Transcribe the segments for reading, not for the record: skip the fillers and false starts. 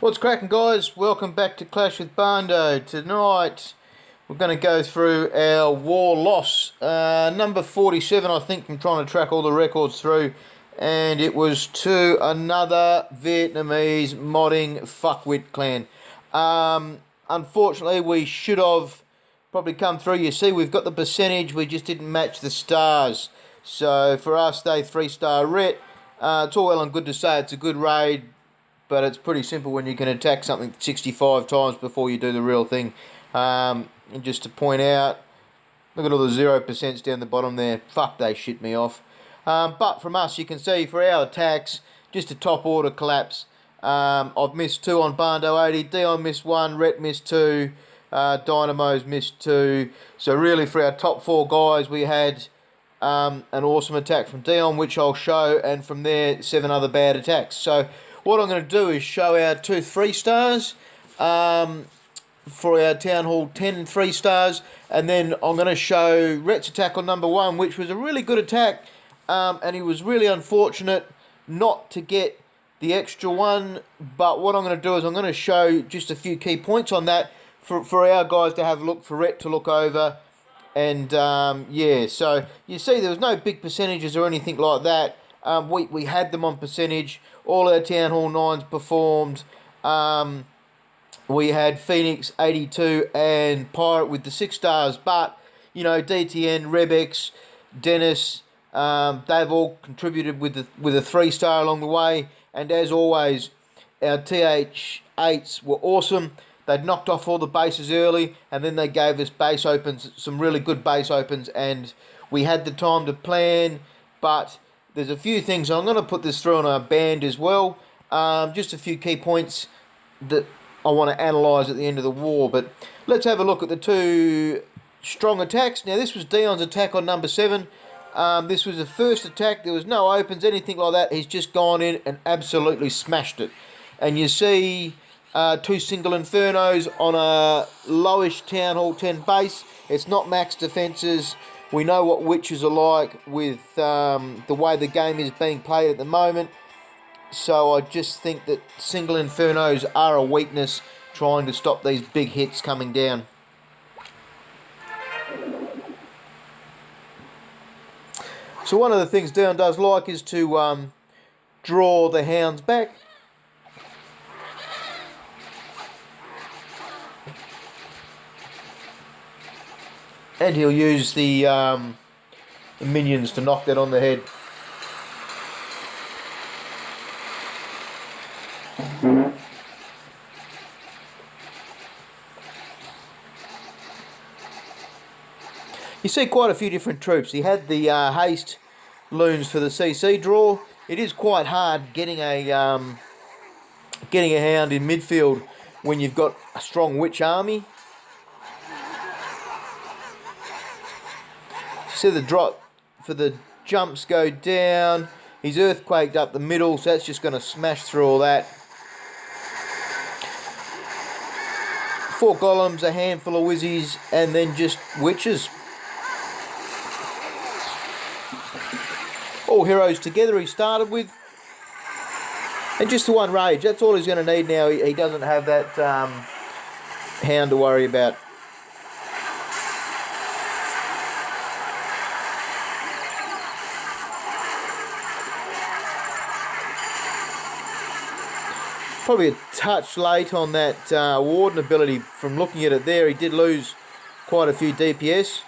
What's cracking, guys? Welcome back to Clash with Bando. Tonight we're going to go through our war loss. Number 47, I think. I'm trying to track all the records through. And it was to another Vietnamese modding fuckwit clan. Unfortunately, we should have probably come through. You see, we've got the percentage. We just didn't match the stars. So for us, they 3-star ret. It's all well and good to say it's a good raid. But it's pretty simple when you can attack something 65 times before you do the real thing. And just to point out, look at all the 0% down the bottom there. Fuck, they shit me off. But from us, you can see for our attacks, just a top order collapse. I've missed 2 on Bando 80. Dion missed 1. Ret missed 2. Dynamo's missed 2. So really for our top 4 guys, we had an awesome attack from Dion, which I'll show. And from there, 7 other bad attacks. So what I'm going to do is show our 2 3-stars for our Town Hall 10 3-stars, and then I'm going to show Ret's attack on number 1, which was a really good attack, and he was really unfortunate not to get the extra 1, but what I'm going to do is I'm going to show just a few key points on that for our guys to have a look, for Ret to look over, and yeah, so you see there was no big percentages or anything like that. We had them on percentage. All our Town Hall 9s performed. We had Phoenix 82 and Pirate with the 6 stars. But, you know, DTN, Rebex, Dennis, they've all contributed with a 3-star along the way. And as always, our TH8s were awesome. They'd knocked off all the bases early, and then they gave us base opens, some really good base opens, and we had the time to plan, but there's a few things. I'm going to put this through on a band as well. Just a few key points that I want to analyse at the end of the war. But let's have a look at the 2 strong attacks. Now, this was Dion's attack on number 7. This was the first attack. There was no opens, anything like that. He's just gone in and absolutely smashed it. And you see 2 single Infernos on a lowish Town Hall 10 base. It's not max defences. We know what witches are like with the way the game is being played at the moment. So I just think that single Infernos are a weakness, trying to stop these big hits coming down. So one of the things Dion does like is to draw the hounds back. And he'll use the minions to knock that on the head. You see quite a few different troops. He had the haste loons for the CC draw. It is quite hard getting a hound in midfield when you've got a strong witch army. See the drop for the jumps go down. He's earthquaked up the middle, so that's just going to smash through all that. 4 golems, a handful of whizzies, and then just witches. All heroes together he started with. And just the 1 rage. That's all he's going to need now. He doesn't have that hound to worry about. Probably a touch late on that Warden ability. From looking at it there, he did lose quite a few DPS.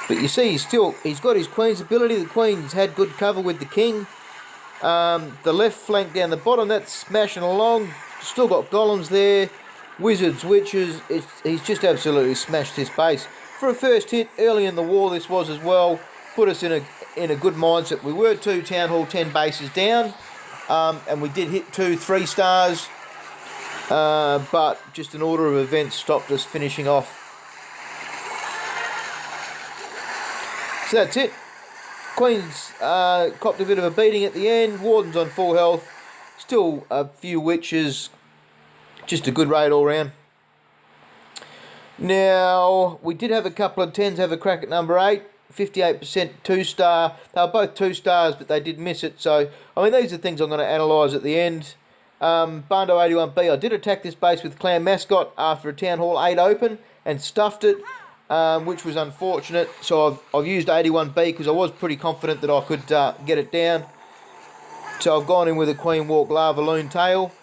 But you see, he's got his Queen's ability. The Queen's had good cover with the King. The left flank down the bottom, that's smashing along. Still got golems there. Wizards, witches. He's just absolutely smashed his base. For a first hit early in the war, this was as well. Put us in a good mindset. We were 2 Town Hall 10 bases down. And we did hit 2 3-stars, but just an order of events stopped us finishing off. So that's it. Queen's copped a bit of a beating at the end. Warden's on full health. Still a few witches. Just a good raid all round. Now, we did have a couple of 10s have a crack at number 8. 58% 2-star. They were both 2 stars, but they did miss it. So, I mean, these are things I'm going to analyse at the end. Bando 81B, I did attack this base with Clan Mascot after a Town Hall 8 open and stuffed it, which was unfortunate. So I've used 81B because I was pretty confident that I could get it down. So I've gone in with a Queen Walk GoLaLoon tail.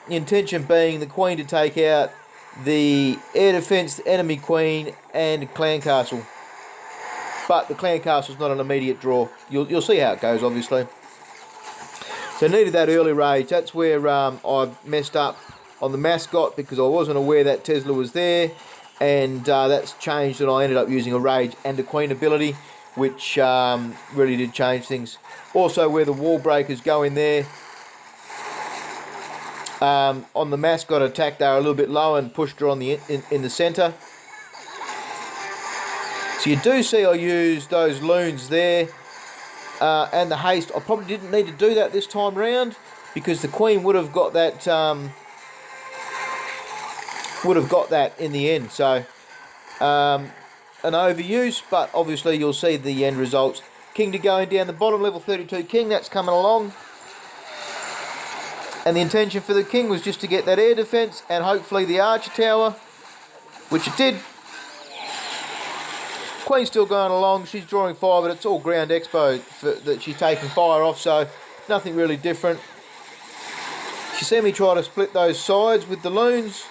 Intention being the Queen to take out the air defence, the enemy Queen, and Clan Castle. But the Clan Castle's not an immediate draw. You'll see how it goes, obviously. So needed that early rage. That's where I messed up on the Mascot because I wasn't aware that Tesla was there. And that's changed, and I ended up using a rage and a Queen ability, which really did change things. Also where the wall breakers go in there. On the Mascot attack, they were a little bit low and pushed her on the in the centre. So you do see I used those loons there and the haste. I probably didn't need to do that this time round because the Queen would have got that in the end. So an overuse, but obviously you'll see the end results. King to going down the bottom, level 32 King, that's coming along. And the intention for the King was just to get that air defence and hopefully the Archer Tower, which it did. Queen's still going along, she's drawing fire, but it's all ground expo that she's taking fire off, so nothing really different. She see me try to split those sides with the loons.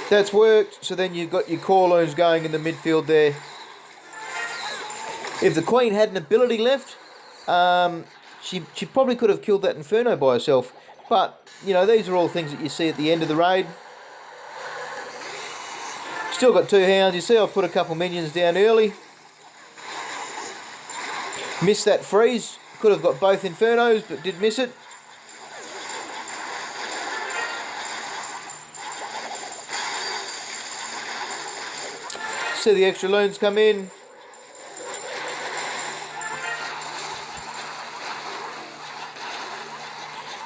That's worked, so then you've got your core loons going in the midfield there. If the Queen had an ability left, she probably could have killed that Inferno by herself. But, you know, these are all things that you see at the end of the raid. Still got 2 hounds. You see I've put a couple minions down early. Missed that freeze. Could have got both Infernos, but did miss it. See the extra loons come in.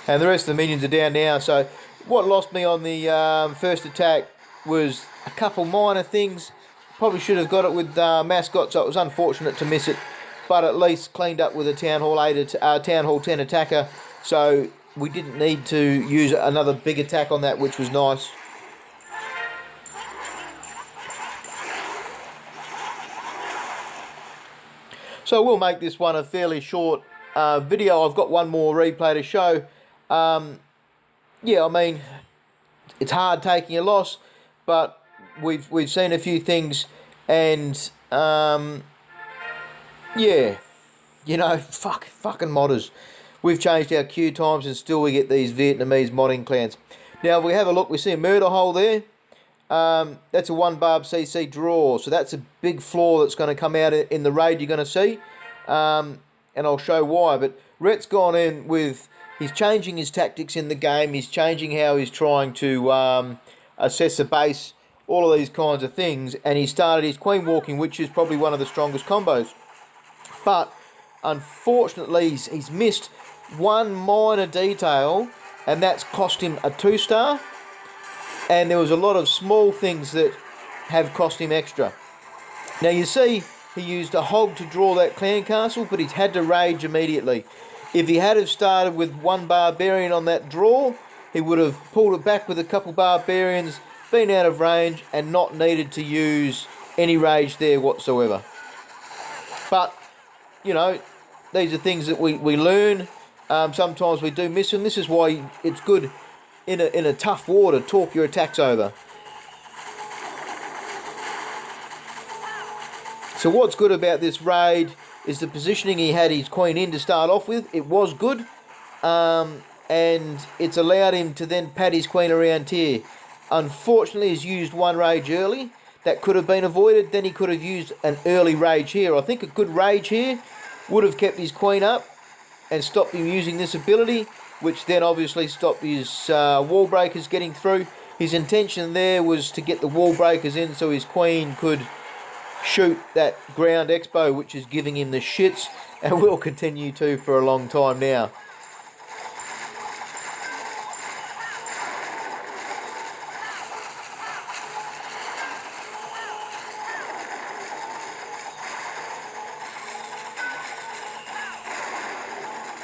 And the rest of the minions are down now. So what lost me on the first attack was a couple minor things. Probably should have got it with Mascot, so it was unfortunate to miss it. But at least cleaned up with a Town Hall 10 attacker. So we didn't need to use another big attack on that, which was nice. So we'll make this one a fairly short video. I've got one more replay to show. Yeah, I mean, it's hard taking a loss, but we've seen a few things, and yeah, you know, fucking modders. We've changed our queue times, and still we get these Vietnamese modding clans. Now, if we have a look, we see a murder hole there. That's a 1 barb CC draw, so that's a big flaw that's going to come out in the raid you're going to see, and I'll show why. But Rhett's gone in with, he's changing his tactics in the game, he's changing how he's trying to assess a base, all of these kinds of things, and he started his Queen Walking, which is probably one of the strongest combos. But unfortunately, he's missed one minor detail, and that's cost him a 2-star. And there was a lot of small things that have cost him extra. Now you see, he used a hog to draw that clan castle, but he's had to rage immediately. If he had have started with 1 barbarian on that draw, he would have pulled it back with a couple barbarians, been out of range, and not needed to use any rage there whatsoever. But, you know, these are things that we learn. Sometimes we do miss them. This is why it's good in a tough war to talk your attacks over. So what's good about this raid is the positioning he had his Queen in to start off with. It was good, and it's allowed him to then pad his Queen around here. Unfortunately, he's used 1 rage early. That could have been avoided. Then he could have used an early rage here. I think a good rage here would have kept his Queen up and stopped him using this ability, which then obviously stopped his wall breakers getting through. His intention there was to get the wall breakers in so his Queen could shoot that ground expo, which is giving him the shits, and will continue to for a long time now.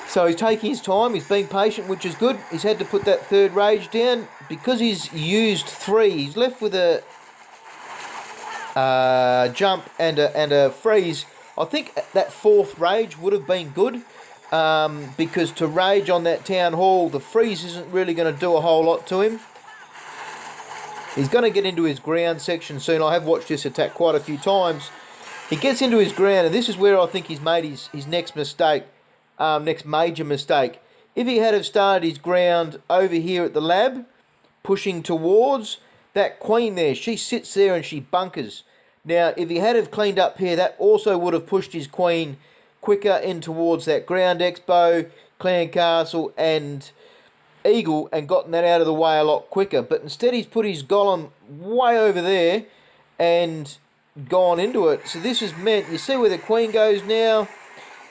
So he's taking his time, he's being patient, which is good. He's had to put that third rage down because he's used 3. He's left with a jump and a freeze. I think that 4th rage would have been good because to rage on that town hall, the freeze isn't really going to do a whole lot to him. He's going to get into his ground section soon. I have watched this attack quite a few times. He gets into his ground, and this is where I think he's made his next mistake. Next major mistake. If he had have started his ground over here at the lab, pushing towards that queen there, she sits there and she bunkers. Now, if he had have cleaned up here, that also would have pushed his queen quicker in towards that ground expo, clan castle, and eagle, and gotten that out of the way a lot quicker. But instead, he's put his golem way over there and gone into it. So this has meant, you see where the queen goes now?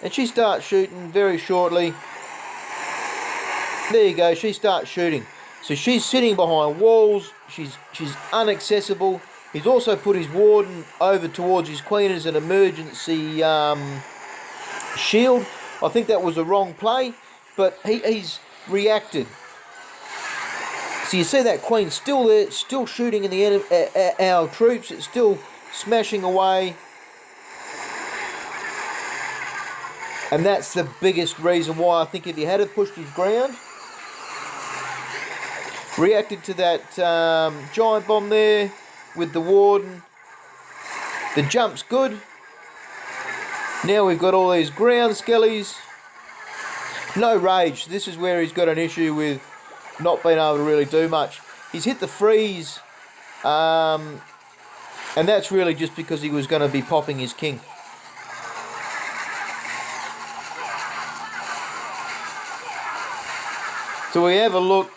And she starts shooting very shortly. There you go, she starts shooting. So she's sitting behind walls. She's inaccessible. He's also put his warden over towards his queen as an emergency shield. I think that was a wrong play, but he's reacted. So you see that queen still there, still shooting in the our troops. It's still smashing away. And that's the biggest reason why I think if he had have pushed his ground, reacted to that giant bomb there with the warden, the jump's good. Now we've got all these ground skellies. No rage. This is where he's got an issue with not being able to really do much. He's hit the freeze, and that's really just because he was going to be popping his king. So we have a look,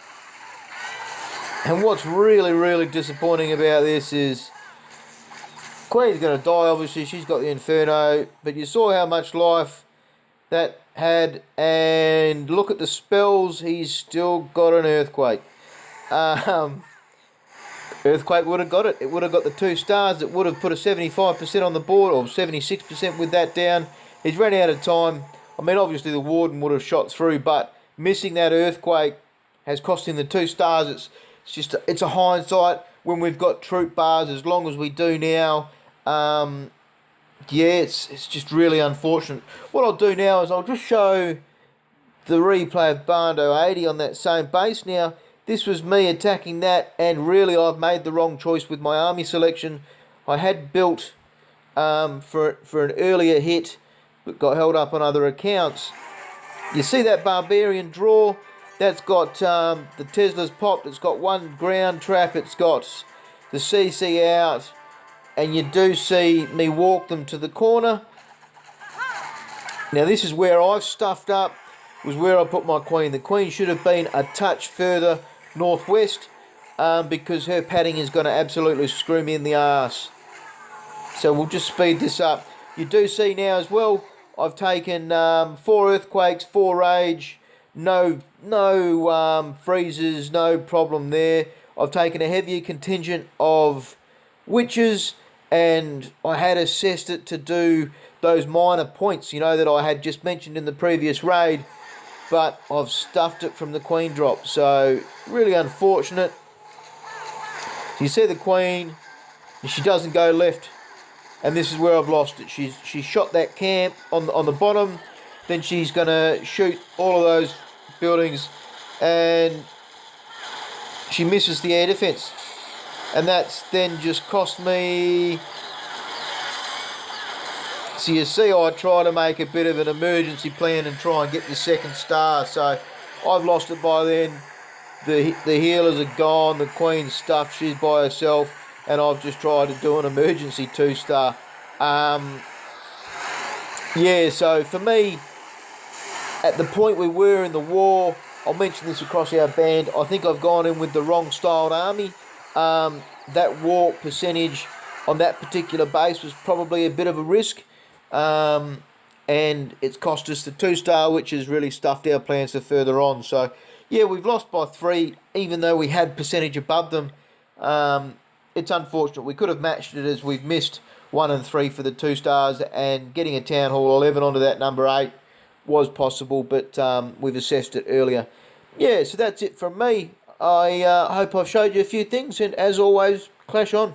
and what's really, really disappointing about this is Queen's going to die, obviously. She's got the Inferno, but you saw how much life that had, and look at the spells. He's still got an Earthquake. Earthquake would have got it. It would have got the 2 stars. It would have put a 75% on the board, or 76% with that down. He's run out of time. I mean, obviously the Warden would have shot through, but missing that Earthquake has cost him the 2 stars. It's a hindsight when we've got troop bars as long as we do now. Yeah, it's just really unfortunate. What I'll do now is I'll just show the replay of Bando 80 on that same base. Now, this was me attacking that, and really I've made the wrong choice with my army selection. I had built for an earlier hit, but got held up on other accounts. You see that Barbarian draw? That's got the Tesla's popped. It's got 1 ground trap. It's got the CC out. And you do see me walk them to the corner. Now this is where I've stuffed up, was where I put my queen. The queen should have been a touch further northwest because her padding is going to absolutely screw me in the arse. So we'll just speed this up. You do see now as well, I've taken 4 earthquakes, 4 rage, no freezes, no problem there. I've taken a heavier contingent of witches, and I had assessed it to do those minor points, you know, that I had just mentioned in the previous raid, but I've stuffed it from the queen drop, so really unfortunate. You see the queen, she doesn't go left, and this is where I've lost it. She shot that camp on the bottom, then she's going to shoot all of those buildings, and she misses the air defense. And that's then just cost me. So you see, I try to make a bit of an emergency plan and try and get the 2nd star. So I've lost it by then. The healers are gone. The queen's stuffed. She's by herself. And I've just tried to do an emergency 2 star. Yeah, so for me, at the point we were in the war, I'll mention this across our band, I think I've gone in with the wrong styled army. That war percentage on that particular base was probably a bit of a risk, and it's cost us the 2 star, which has really stuffed our plans for further on. So yeah, we've lost by 3, even though we had percentage above them. It's unfortunate. We could have matched it, as we've missed 1 and 3 for the 2 stars, and getting a Town Hall 11 onto that number 8 was possible, but we've assessed it earlier. Yeah, so that's it from me. I hope I've showed you a few things, and as always, clash on.